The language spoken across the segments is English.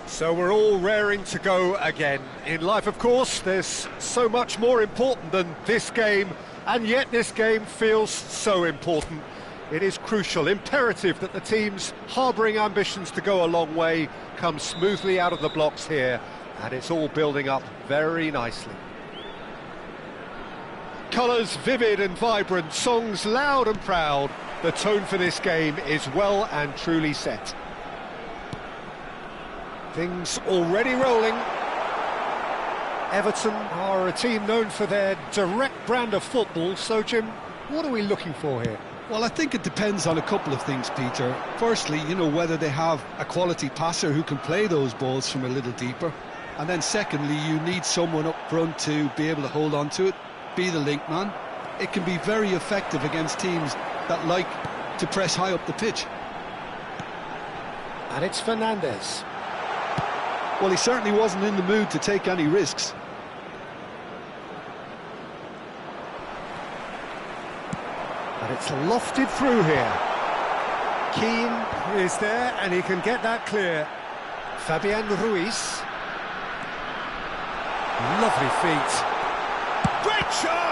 So we're all raring to go again. In life, of course, there's so much more important than this game, and yet this game feels so important. It is crucial, imperative that the teams harbouring ambitions to go a long way come smoothly out of the blocks here, and it's all building up very nicely. Colours vivid and vibrant, songs loud and proud. The tone for this game is well and truly set. Things already rolling. Everton are a team known for their direct brand of football, so Jim, what are we looking for here? Well, I think it depends on a couple of things, Peter. Firstly, whether they have a quality passer who can play those balls from a little deeper. And then secondly, you need someone up front to be able to hold on to it, be the link man. It can be very effective against teams that like to press high up the pitch. And it's Fernandes. Well, he certainly wasn't in the mood to take any risks. And it's lofted through here. Keane is there, and he can get that clear. Fabian Ruiz. Lovely feet. Great chance!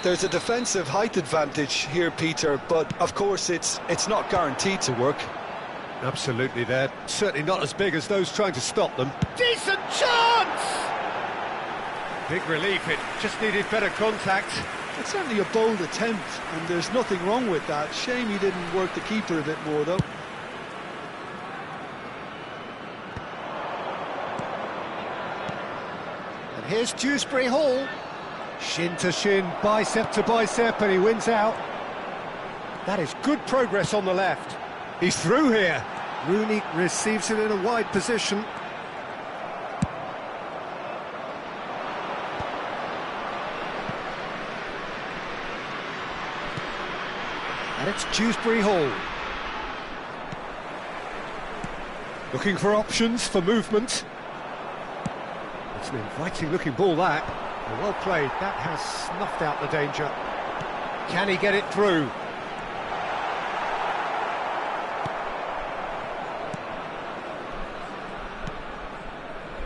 There's a defensive height advantage here, Peter, but of course it's not guaranteed to work. Absolutely, they're certainly not as big as those trying to stop them. Decent chance! Big relief, it just needed better contact. It's certainly a bold attempt, and there's nothing wrong with that. Shame he didn't work the keeper a bit more, though. And here's Dewsbury Hall. Shin to shin, bicep to bicep, and he wins out. That is good progress on the left. He's through here. Rooney receives it in a wide position. And it's Dewsbury Hall. Looking for options for movement. It's an inviting looking ball, that. Well played, that has snuffed out the danger. Can he get it through?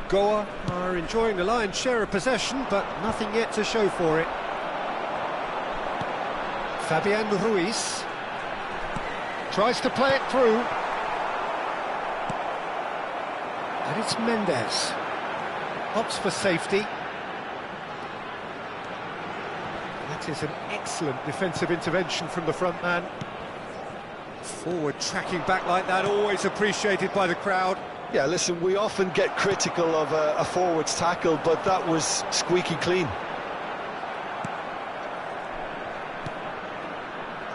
Goa are enjoying the lion's share of possession, but nothing yet to show for it. Fabian Ruiz tries to play it through. And it's Mendes. Opts for safety. That is an excellent defensive intervention from the front man. Forward tracking back like that, always appreciated by the crowd. Yeah, listen, we often get critical of a forward's tackle, but that was squeaky clean.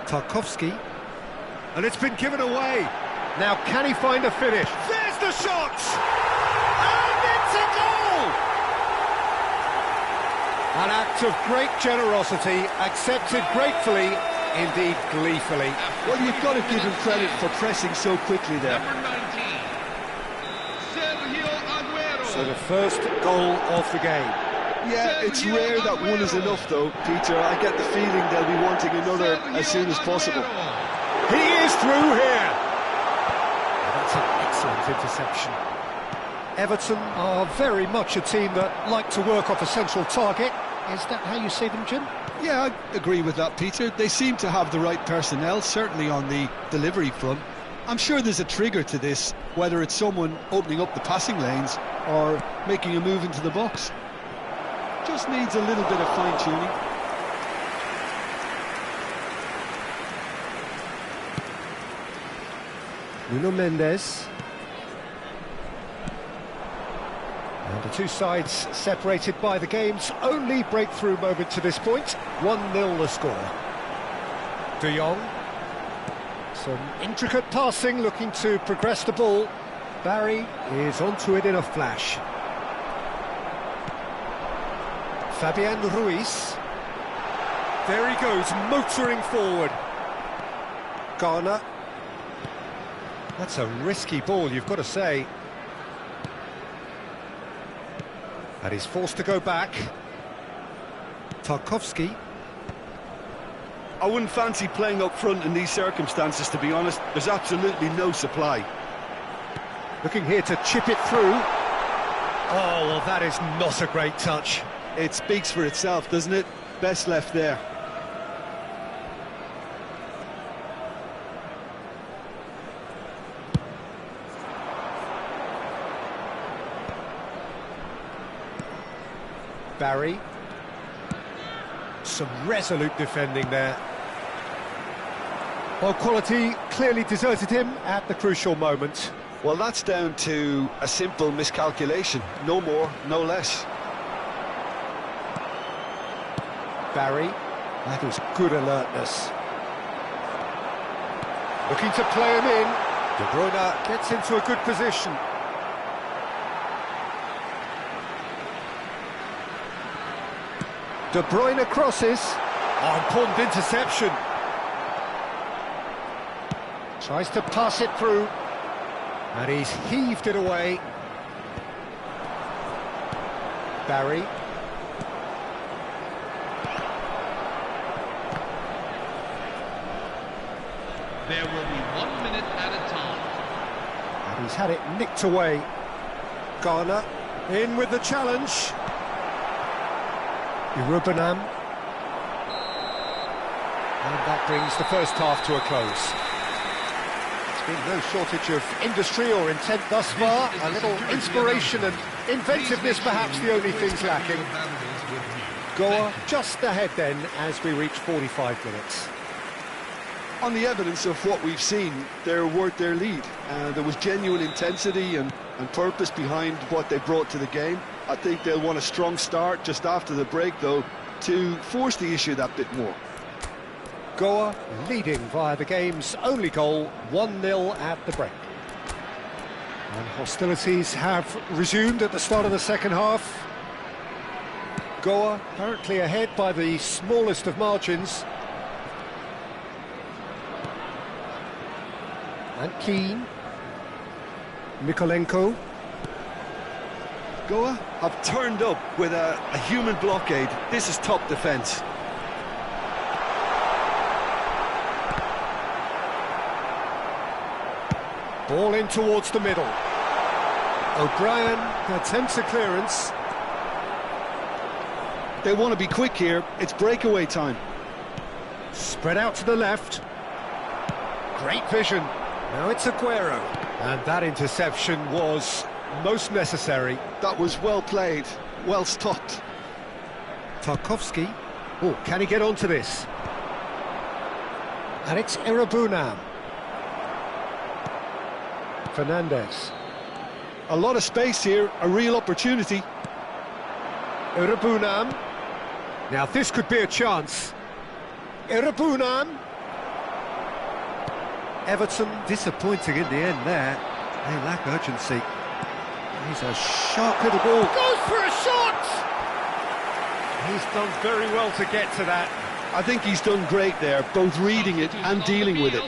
Tarkowski, and it's been given away. Now can he find a finish? There's the shot! And it's a goal! An act of great generosity, accepted gratefully, indeed gleefully. Well, you've got to give him credit for pressing so quickly there. So the first goal of the game. Yeah, it's rare that one is enough, though, Peter. I get the feeling they'll be wanting another as soon as possible. He is through here! That's an excellent interception. Everton are very much a team that like to work off a central target. Is that how you see them, Jim? Yeah, I agree with that, Peter. They seem to have the right personnel, certainly on the delivery front. I'm sure there's a trigger to this, whether it's someone opening up the passing lanes or making a move into the box. Just needs a little bit of fine-tuning. Nuno Mendes. And the two sides separated by the game's only breakthrough moment to this point. 1-0 the score. De Jong. Some intricate passing, looking to progress the ball. Barry is onto it in a flash. Fabian Ruiz. There he goes, motoring forward. Garner. That's a risky ball, you've got to say. And he's forced to go back. Tarkowski. I wouldn't fancy playing up front in these circumstances, to be honest. There's absolutely no supply. Looking here to chip it through. Oh, well, that is not a great touch. It speaks for itself, doesn't it? Best left there. Barry. Some resolute defending there. Well, quality clearly deserted him at the crucial moment. Well, that's down to a simple miscalculation. No more, no less. Barry, that is good alertness. Looking to play him in. De Bruyne gets into a good position. De Bruyne crosses. Oh, important interception. Tries to pass it through. And he's heaved it away. Barry. There will be 1 minute at a time. And he's had it nicked away. Garner in with the challenge. Rubenham. And that brings the first half to a close. There's been no shortage of industry or intent thus far. A little inspiration and inventiveness perhaps the only things lacking. Goa just ahead then as we reach 45 minutes. On the evidence of what we've seen, they're worth their lead. There was genuine intensity and purpose behind what they brought to the game. I think they'll want a strong start just after the break, though, to force the issue that bit more. Goa leading via the game's only goal, 1-0 at the break. And hostilities have resumed at the start of the second half. Goa currently ahead by the smallest of margins. And Keane. Mikolenko. Goa have turned up with a human blockade. This is top defence. Ball in towards the middle. O'Brien attempts a clearance. They want to be quick here. It's breakaway time. Spread out to the left. Great vision. Now it's Aguero. And that interception was most necessary. That was well played, well stopped. Tarkovsky. Oh, can he get onto this? And it's Irabunam. Fernandez. A lot of space here, a real opportunity. Irabunam. Now this could be a chance. Irabunam. Everton disappointing in the end there. They lack urgency. He's a sharp little ball. Goes for a shot! He's done very well to get to that. I think he's done great there, both reading it and dealing with it.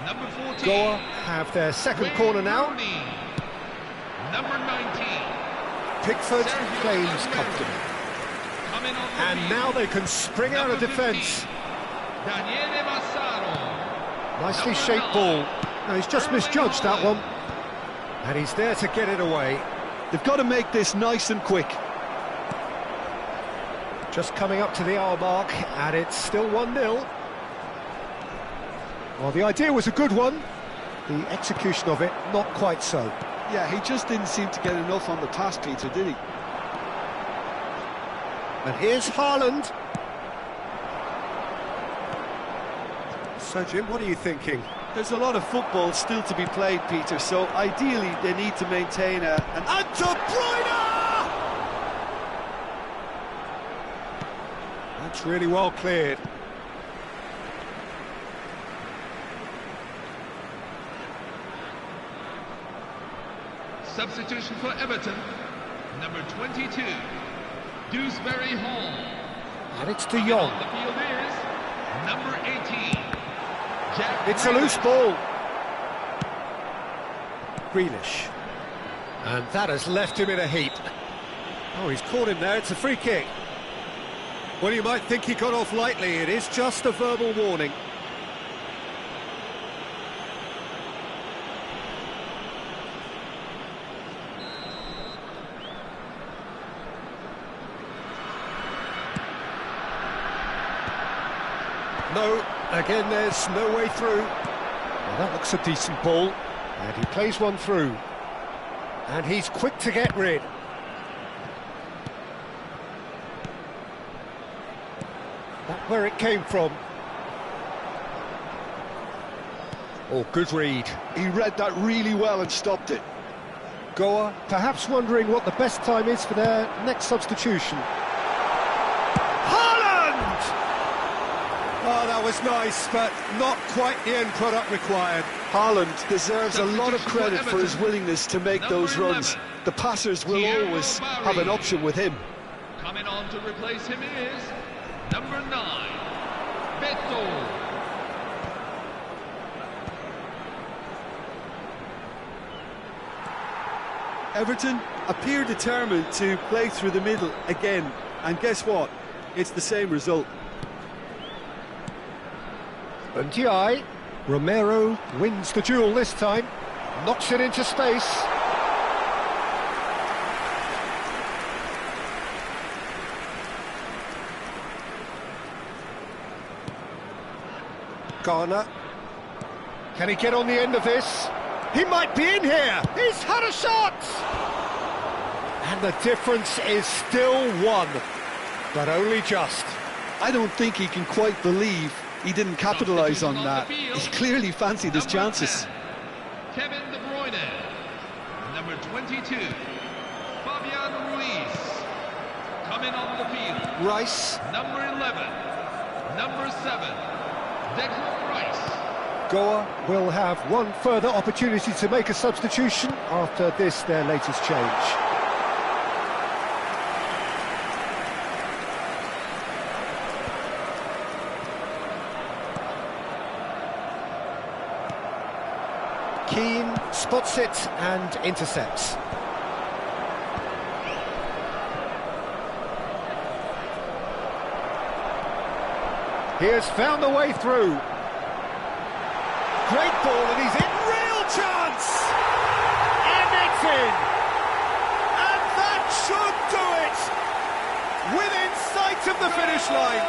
Number 14. Goa have their second corner now. Number 19. Pickford claims comfortably. And now they can spring out of defence. Daniele Massaro. Nicely shaped ball. No, he's just misjudged that one. And he's there to get it away. They've got to make this nice and quick. Just coming up to the hour mark, and it's still 1-0. Well, the idea was a good one. The execution of it, not quite so. Yeah, he just didn't seem to get enough on the pass, Peter, did he? And here's Haaland. So, Jim, what are you thinking? There's a lot of football still to be played, Peter, so ideally they need to maintain an... And De Bruyne! That's really well cleared. Substitution for Everton. Number 22. Dewsbury Hall. And it's De Jong. On the field is number 18. Jack It's a loose ball. Grealish. And that has left him in a heap. Oh, he's caught him there. It's a free kick. Well, you might think he got off lightly. It is just a verbal warning. No, again there's no way through. Well, that looks a decent ball. And he plays one through. And he's quick to get rid. That's where it came from. Oh, good read. He read that really well and stopped it. Goa perhaps wondering what the best time is for their next substitution. Haaland! Oh, that was nice, but not quite the end product required. Haaland deserves a lot of credit for his willingness to make those runs. The passers will always have an option with him. Coming on to replace him is number 9, Beto. Everton appear determined to play through the middle again, and guess what? It's the same result. Ndiaye. Romero wins the duel this time, knocks it into space. Ghana. Can he get on the end of this? He might be in here! He's had a shot! And the difference is still one, but only just. I don't think he can quite believe he didn't capitalise on that. He clearly fancied his chances. 10, Kevin De Bruyne. Number 22, Fabian Ruiz. Coming on the field. Rice. Number 11, number 7, Declan Rice. Goa will have one further opportunity to make a substitution after this, their latest change. Keane spots it and intercepts. He has found a way through. Great ball, and he's in. Real chance! And it's in! And that should do it! Within sight of the finish line.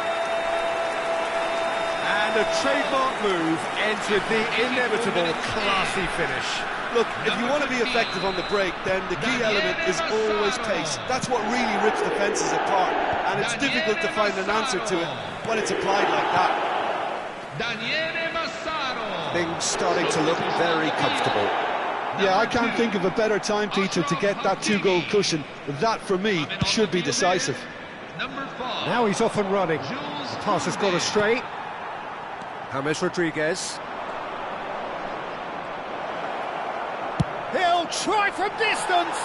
And a trademark move ends with the inevitable classy finish. Look, if you want to be effective on the break, then the key element is always pace. That's what really rips defences apart, and it's difficult to find an answer to it when it's applied like that. Things starting to look very comfortable. Yeah, I can't think of a better time, Peter, to get that 2-goal cushion. That, for me, should be decisive. Now he's off and running. The pass has gone astray. James Rodriguez. He'll try from distance!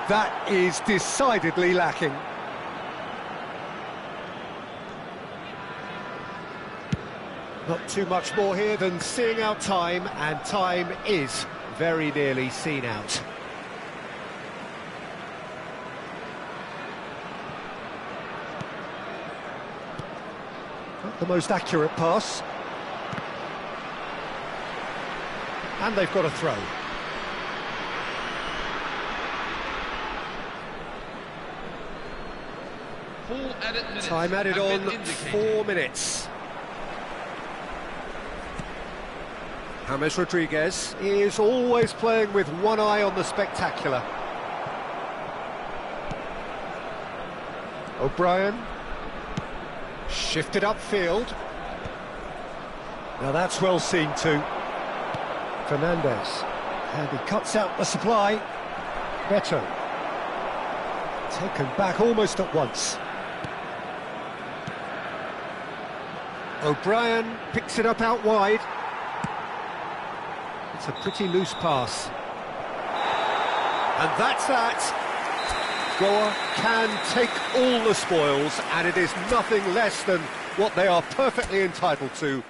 That is decidedly lacking. Not too much more here than seeing out time, and time is very nearly seen out. Not the most accurate pass. And they've got a throw. Time added on 4 minutes. James Rodriguez is always playing with one eye on the spectacular. O'Brien. Shifted upfield. Now that's well seen too. Fernandez. And he cuts out the supply. Beto. Taken back almost at once. O'Brien picks it up out wide. It's a pretty loose pass. And that's that. Goa can take all the spoils, and it is nothing less than what they are perfectly entitled to.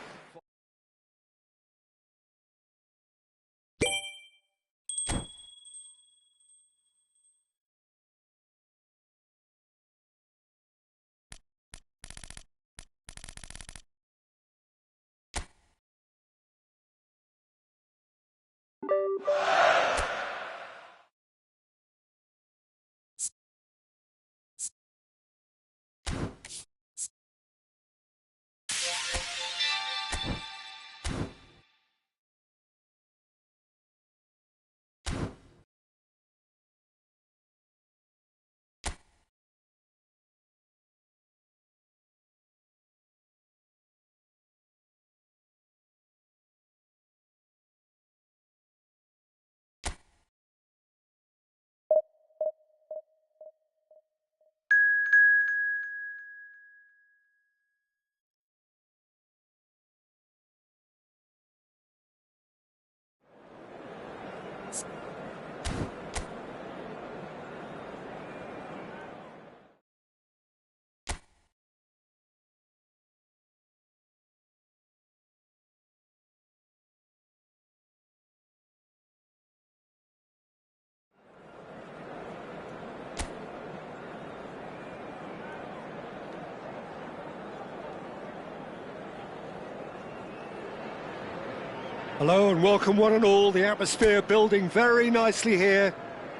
Hello and welcome one and all. The atmosphere building very nicely here.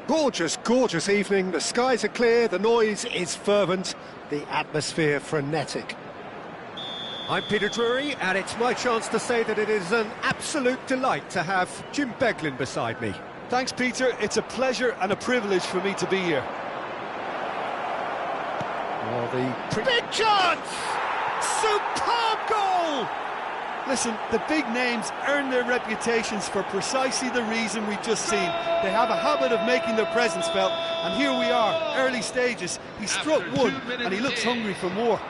Gorgeous, gorgeous evening. The skies are clear, the noise is fervent, the atmosphere frenetic. I'm Peter Drury, and it's my chance to say that it is an absolute delight to have Jim Beglin beside me. Thanks, Peter. It's a pleasure and a privilege for me to be here. Well, big chance! Superb goal! Listen, the big names earn their reputations for precisely the reason we've just seen. They have a habit of making their presence felt, and here we are, early stages. He struck one, and he looks hungry for more.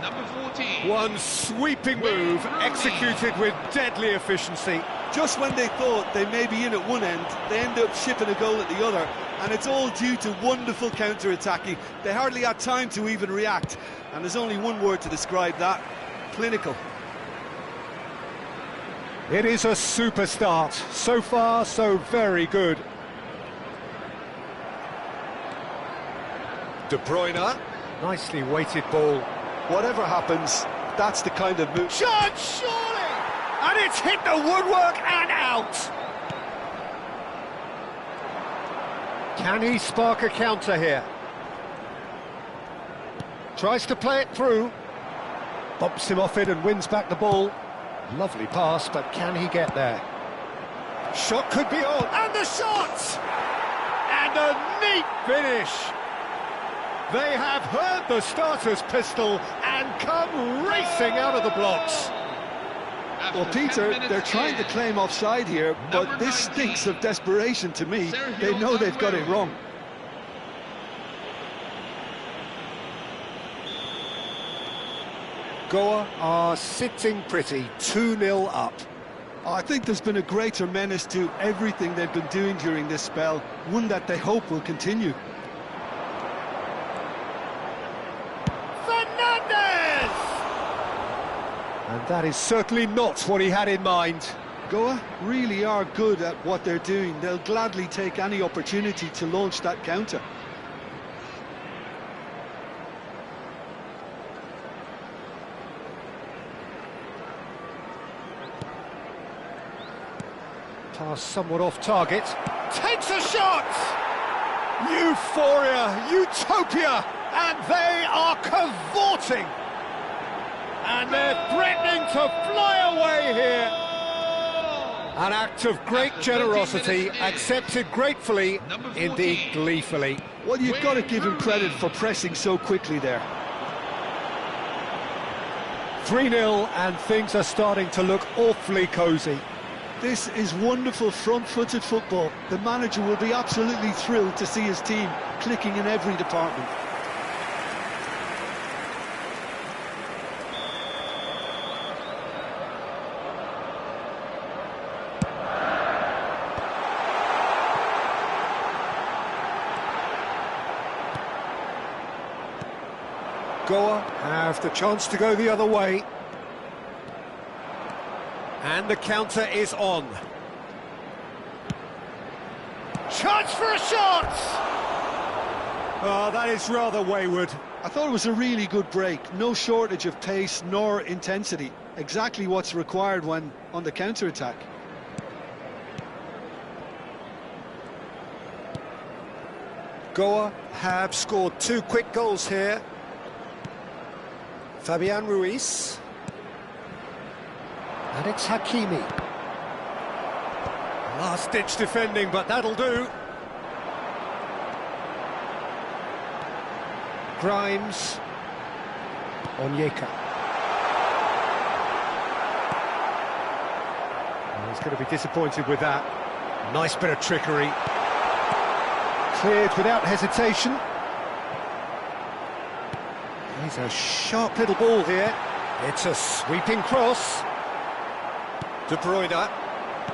Number 14. One sweeping move, executed with deadly efficiency. Just when they thought they may be in at one end, they end up shipping a goal at the other, and it's all due to wonderful counter-attacking. They hardly had time to even react, and there's only one word to describe that: clinical. It is a super start. So far, so very good. De Bruyne. Nicely weighted ball. Whatever happens, that's the kind of move. Shot, surely! And it's hit the woodwork and out! Can he spark a counter here? Tries to play it through. Bumps him off it and wins back the ball. Lovely pass, but can he get there? Shot could be on, and the shot! And a neat finish! They have heard the starter's pistol and come racing out of the blocks. After Well, Peter, 10 minutes they're trying to claim offside here, but Number this 19. stinks of desperation to me. They Sergio know they've got it Aguero. wrong. Goa are sitting pretty, 2-0 up. I think there's been a greater menace to everything they've been doing during this spell, one that they hope will continue. Fernandez! And that is certainly not what he had in mind. Goa really are good at what they're doing. They'll gladly take any opportunity to launch that counter. Pass somewhat off target. Takes a shot! Euphoria, utopia, and they are cavorting. And they're threatening to fly away here. An act of great generosity, accepted gratefully, indeed gleefully. Well, you've got to give him credit for pressing so quickly there. 3-0, and things are starting to look awfully cosy. This is wonderful front-footed football. The manager will be absolutely thrilled to see his team clicking in every department. Goa have the chance to go the other way. And the counter is on. Chance for a shot! Oh, that is rather wayward. I thought it was a really good break. No shortage of pace nor intensity. Exactly what's required when on the counter-attack. Goa have scored 2 quick goals here. Fabian Ruiz. And it's Hakimi. Last-ditch defending, but that'll do. Grimes. Onyeka. Oh, he's going to be disappointed with that. Nice bit of trickery. Cleared without hesitation. He's a sharp little ball here. It's a sweeping cross. De Bruyne.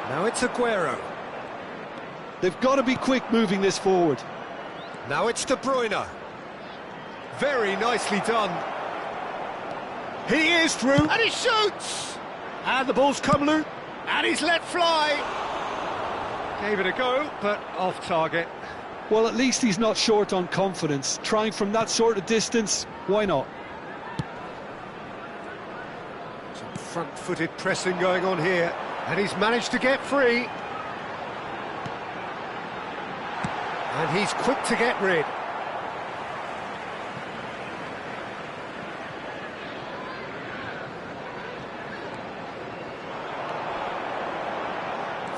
Now it's Aguero. They've got to be quick moving this forward. Now it's De Bruyne. Very nicely done. He is through, and he shoots! And the ball's come loose, and he's let fly. Gave it a go, but off target. Well, at least he's not short on confidence. Trying from that sort of distance, why not? Some front-footed pressing going on here, and he's managed to get free. And he's quick to get rid.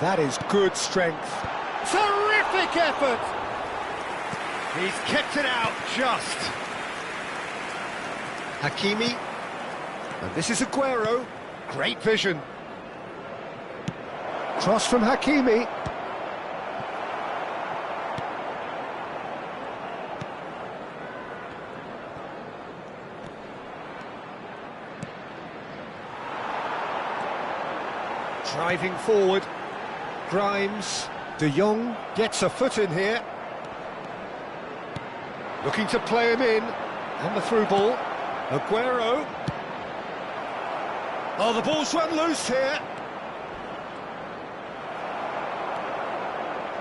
That is good strength. Terrific effort! He's kept it out just. Hakimi. And this is Aguero. Great vision. Cross from Hakimi. Driving forward. Grimes. De Jong gets a foot in here. Looking to play him in. And the through ball. Aguero. Oh, the ball's run loose here.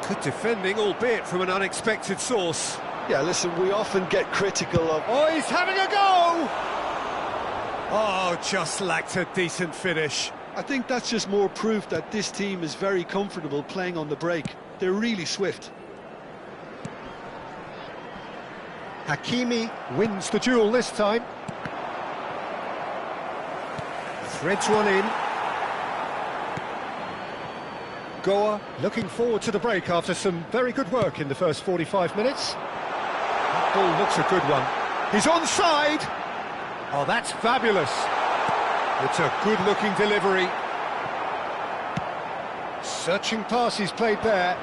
Good defending, albeit from an unexpected source. Yeah, listen, we often get critical of... Oh, he's having a go! Oh, just lacked a decent finish. I think that's just more proof that this team is very comfortable playing on the break. They're really swift. Hakimi wins the duel this time. Threads one in. Goa looking forward to the break after some very good work in the first 45 minutes. That ball looks a good one. He's onside! Oh, that's fabulous. It's a good-looking delivery. Searching pass he's played there.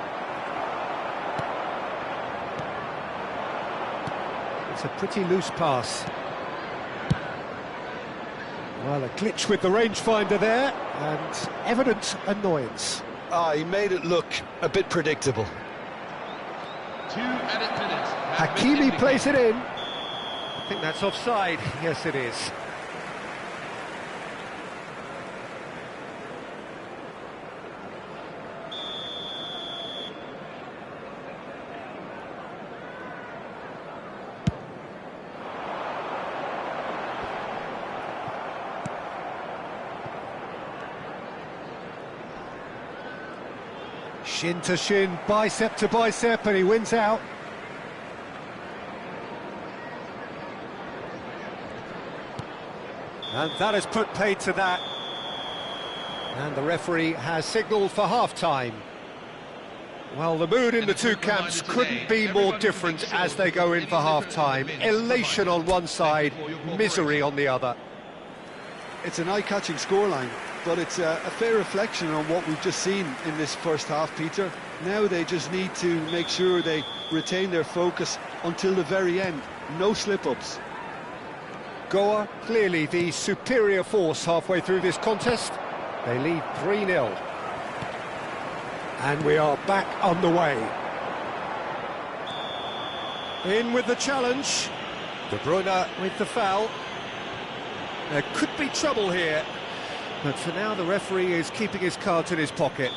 It's a pretty loose pass. Well, a glitch with the rangefinder there, and evident annoyance. He made it look a bit predictable. 2 added minutes. Hakimi plays it in. I think that's offside. Yes, it is. Shin to shin, bicep to bicep, and he wins out. And that has put paid to that. And the referee has signalled for half-time. Well, the mood in the two camps couldn't be more different as they go in for half-time. Elation on one side, misery on the other. It's an eye-catching scoreline, but it's a fair reflection on what we've just seen in this first half, Peter. Now they just need to make sure they retain their focus until the very end. No slip-ups. Goa, clearly the superior force halfway through this contest. They lead 3-0. And we are back on the way. In with the challenge. De Bruyne with the foul. There could be trouble here, but for now the referee is keeping his cards in his pocket.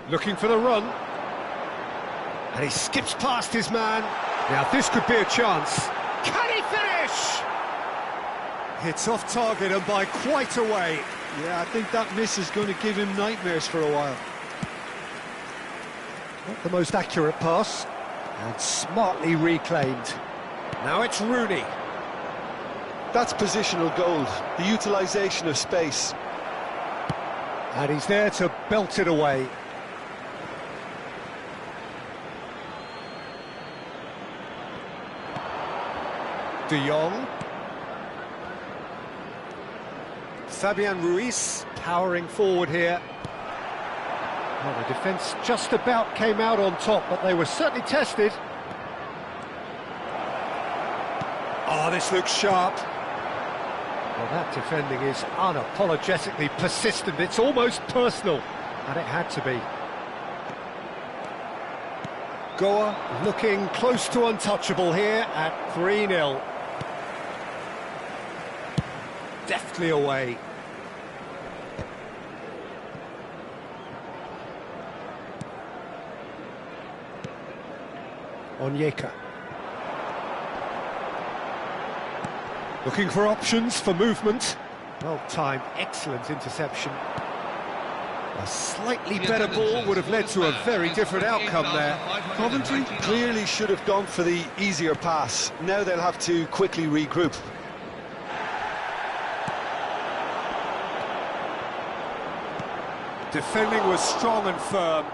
Looking for the run. And he skips past his man. Now this could be a chance. Can he finish? It's off target and by quite a way. Yeah, I think that miss is going to give him nightmares for a while. Not the most accurate pass, and smartly reclaimed. Now it's Rooney. That's positional gold, the utilisation of space. And he's there to belt it away. De Jong. Fabian Ruiz powering forward here. Well, the defence just about came out on top, but they were certainly tested. Oh, this looks sharp. Well, that defending is unapologetically persistent. It's almost personal, and it had to be. Goa looking close to untouchable here at 3-0. Deftly away. Onyeka. Looking for options for movement. Well timed, excellent interception. A slightly better ball would have led to a very different outcome there. Coventry clearly should have gone for the easier pass. Now they'll have to quickly regroup. Defending was strong and firm.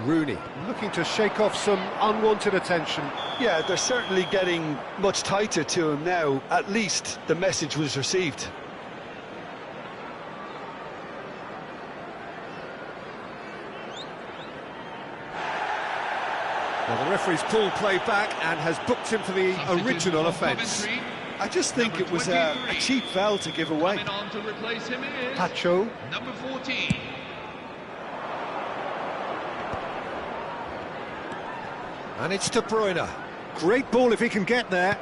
Rooney looking to shake off some unwanted attention. Yeah, they're certainly getting much tighter to him now. At least the message was received. Well, the referee's pulled play back and has booked him for the original offence. I just think it was a cheap foul to give away. Coming on to replace him is Pacho. number 14. And it's De Bruyne. Great ball if he can get there.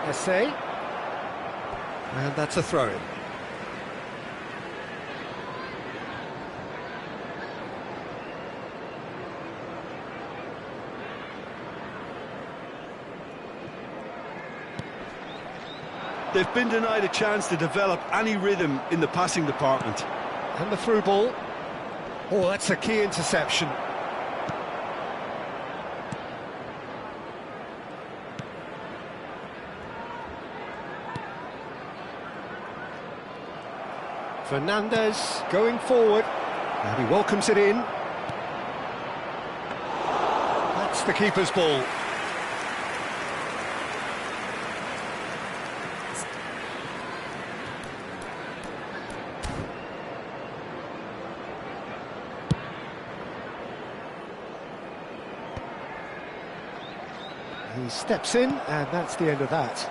Essay. And that's a throw-in. They've been denied a chance to develop any rhythm in the passing department. And the through ball. Oh, that's a key interception. Fernandez going forward. And he welcomes it in. That's the keeper's ball. He steps in, and that's the end of that.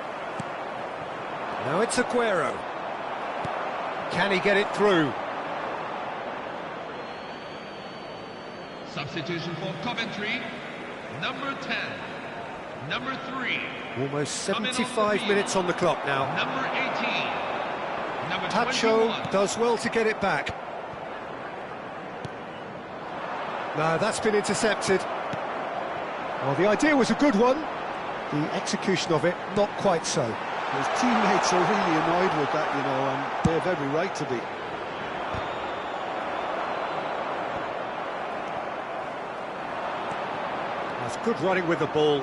Now it's Aguero. Can he get it through? Substitution for Coventry, number 10, number 3. Almost 75 minutes on the clock now. Number 18, number Pacho 21. does well to get it back. No, that's been intercepted. Well, the idea was a good one. The execution of it, not quite so. His teammates are really annoyed with that, you know, and they have every right to be. That's good running with the ball.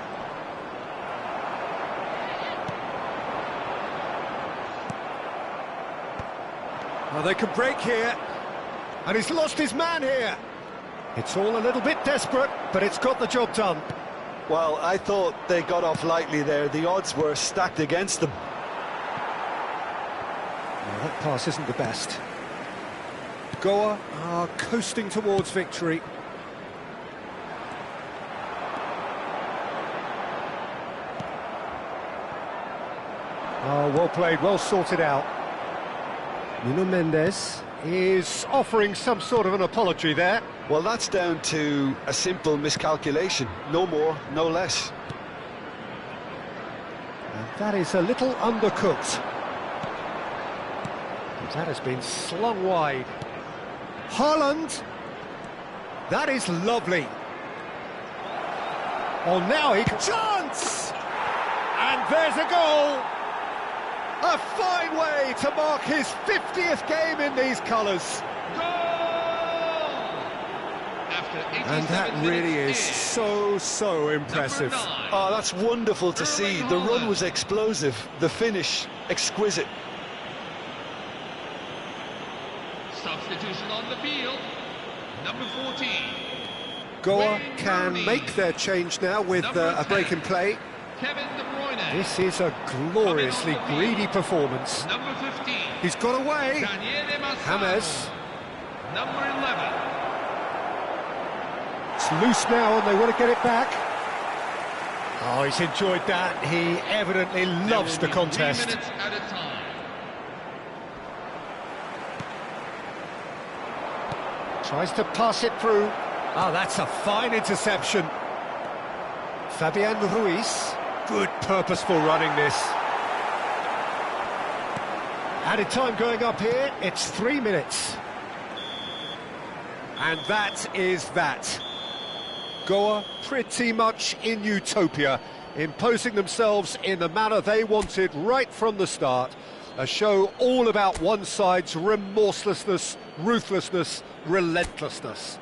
Well, they can break here. And he's lost his man here. It's all a little bit desperate, but it's got the job done. Well, I thought they got off lightly there. The odds were stacked against them. Well, that pass isn't the best. Goa are coasting towards victory. Oh, well played, well sorted out. Nuno Mendes is offering some sort of an apology there. Well, that's down to a simple miscalculation. No more, no less. And that is a little undercooked. That has been slung wide. Haaland. That is lovely. Oh, now he can... Chance! And there's a goal! A fine way to mark his 50th game in these colours. And that really is so impressive. Oh, that's wonderful to see. The run was explosive, the finish exquisite. Substitution on the field, number 14. Goa can make their change now with a break in play. Kevin De Bruyne. This is a gloriously greedy performance. Number 15. He's got away. James. Number 11. It's loose now and they want to get it back. Oh, he's enjoyed that. He evidently loves the contest. 3 minutes at a time. Tries to pass it through. Oh, that's a fine interception. Fabian Ruiz. Good purposeful running this. Added time going up here. It's 3 minutes. And that is that. Goa pretty much in utopia imposing themselves in the manner they wanted right from the start. A show all about one side's remorselessness, ruthlessness, relentlessness.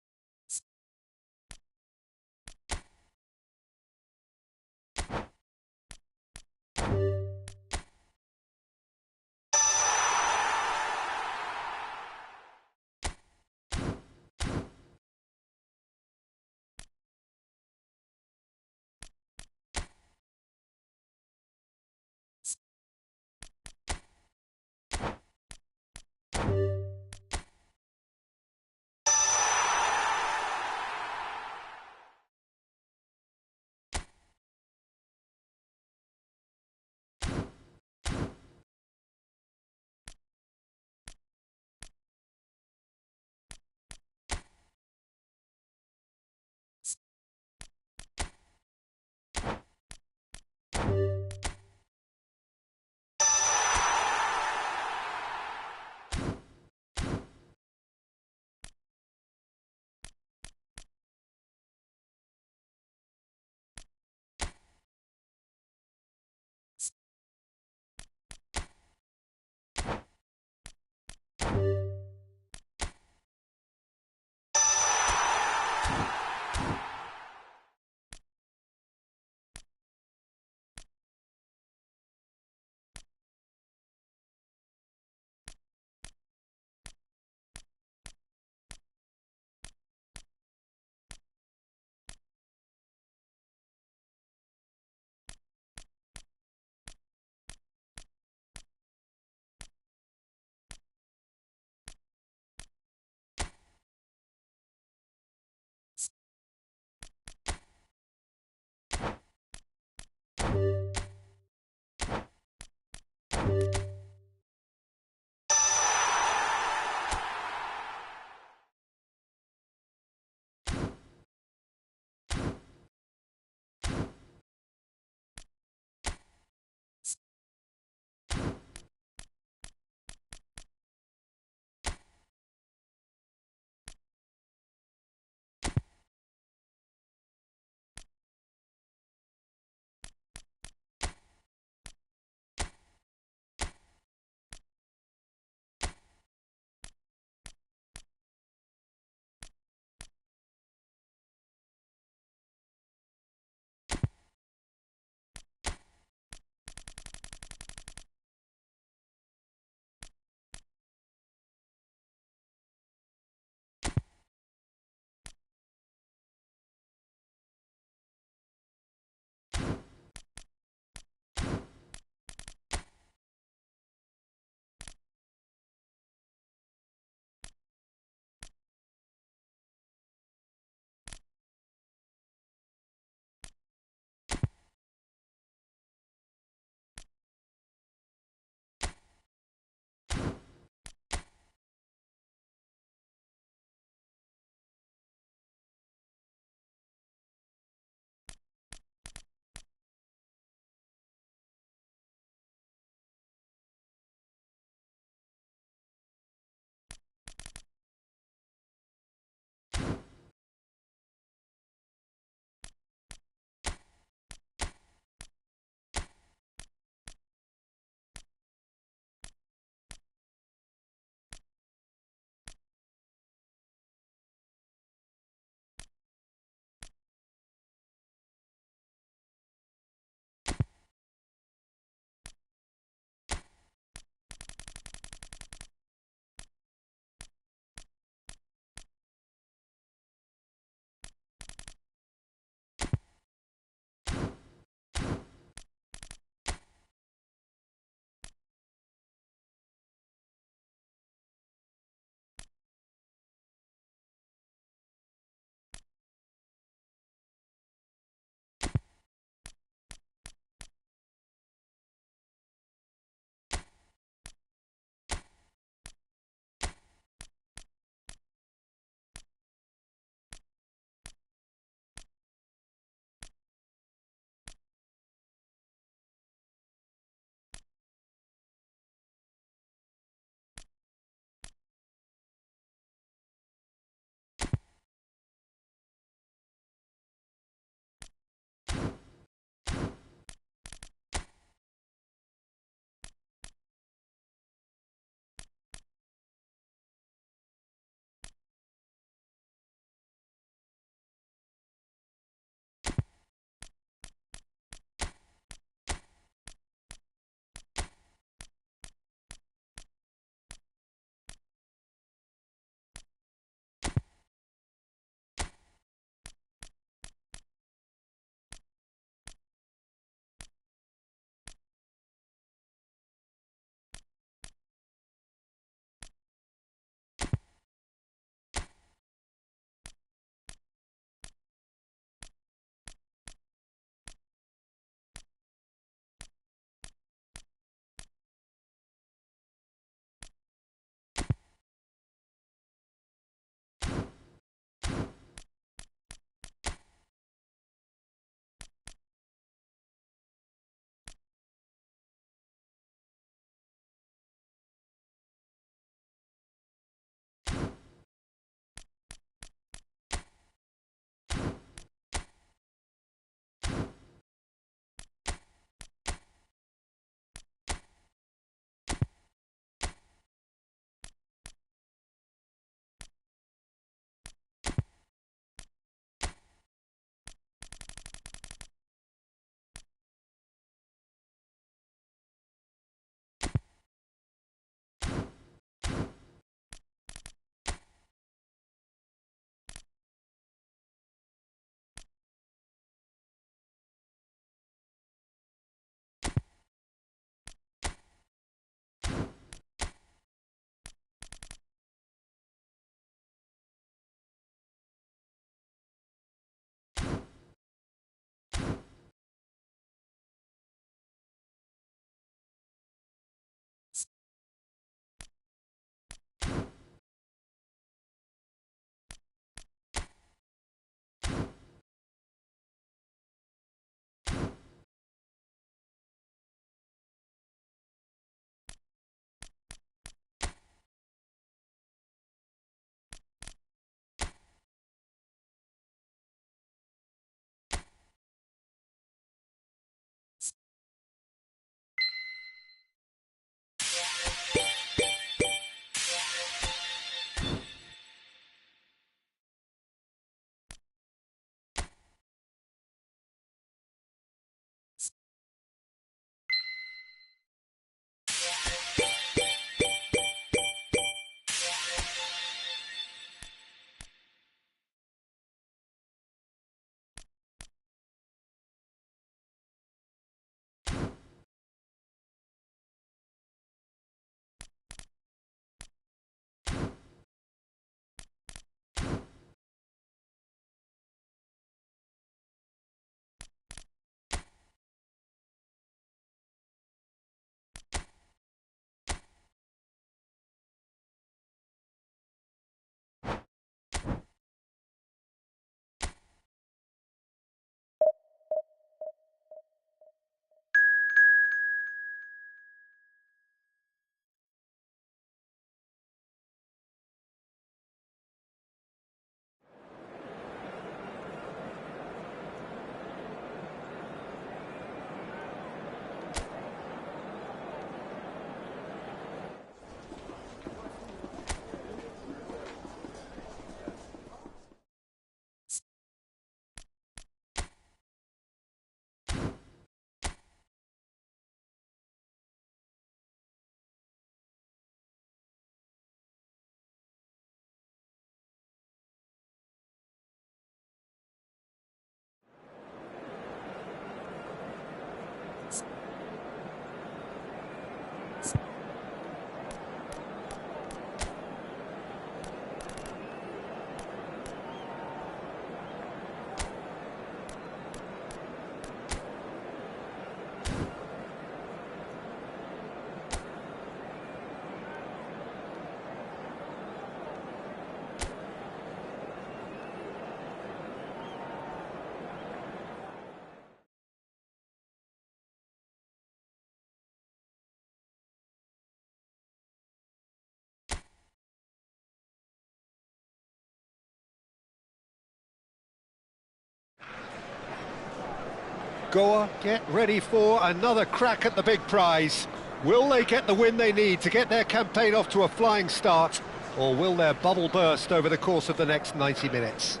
Goa get ready for another crack at the big prize. Will they get the win they need to get their campaign off to a flying start, or will their bubble burst over the course of the next 90 minutes?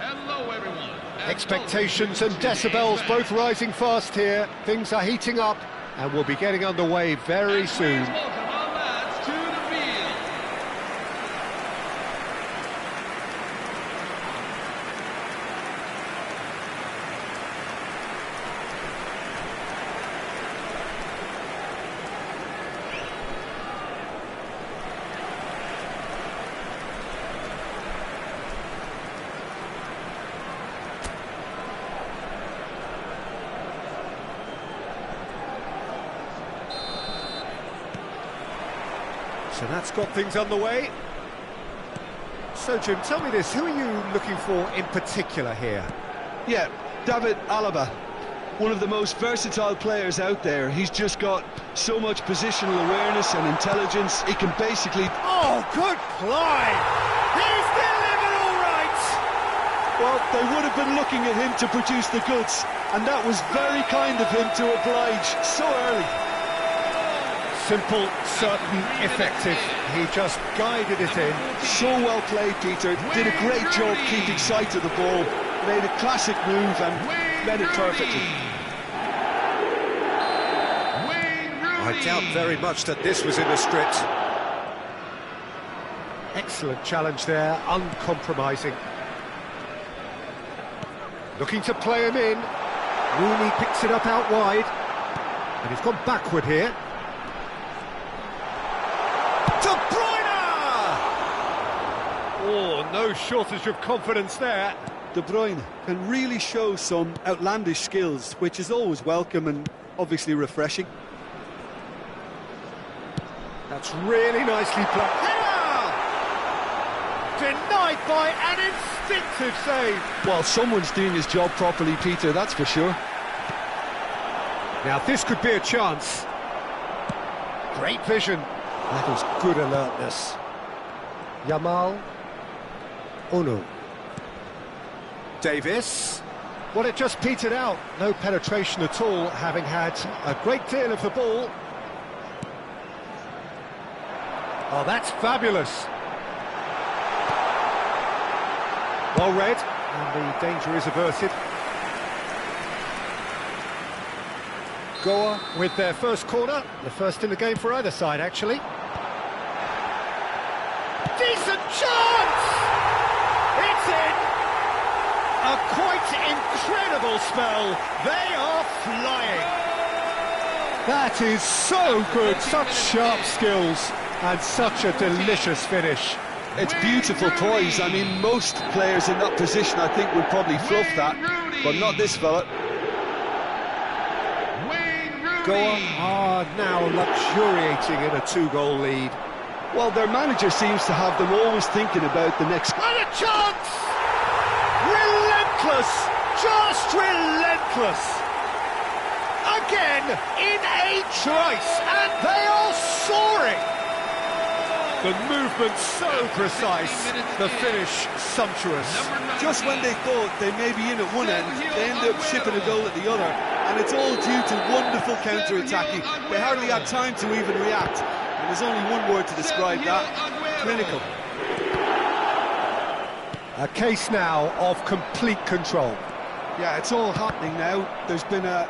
Hello, everyone. Expectations and decibels both rising fast here. Things are heating up and we'll be getting underway very soon. Please welcome our lads to the field. So that's got things underway. So Jim, tell me this, who are you looking for in particular here? Yeah, David Alaba, one of the most versatile players out there. He's just got so much positional awareness and intelligence. He can basically... Oh, good play! He's delivered all right! Well, they would have been looking at him to produce the goods, and that was very kind of him to oblige so early. Simple, certain, effective. He just guided it in. So well played, Peter. Did a great job keeping sight of the ball. Made a classic move and read it perfectly. I doubt very much that this was in the script. Excellent challenge there, uncompromising. Looking to play him in. Rooney picks it up out wide. And he's gone backward here. De Bruyne! Oh, no shortage of confidence there. De Bruyne can really show some outlandish skills, which is always welcome and obviously refreshing. That's really nicely played. Header! Denied by an instinctive save. Well, someone's doing his job properly, Peter, that's for sure. Now this could be a chance. Great vision. That was good alertness. Yamal. Ono. Davis. Well, it just petered out. No penetration at all, having had a great deal of the ball. Oh, that's fabulous. Well read, and the danger is averted. Goa with their first corner, the first in the game for either side, actually. Decent chance! It's in! A quite incredible spell. They are flying. That is so good, such sharp skills, and such a delicious finish. It's beautiful poise. I mean, most players in that position, I think, would probably fluff that, but not this fella. Goa are now luxuriating in a two-goal lead. Well, their manager seems to have them always thinking about the next... And a chance! Relentless! Just relentless! Again, in a trice, and they are soaring! The movement so precise, the finish sumptuous. Just when they thought they may be in at one end, they end up shipping a goal at the other, and it's all due to wonderful counter-attacking. They hardly had time to even react, and there's only one word to describe that: clinical. A case now of complete control. Yeah, it's all happening now. There's been a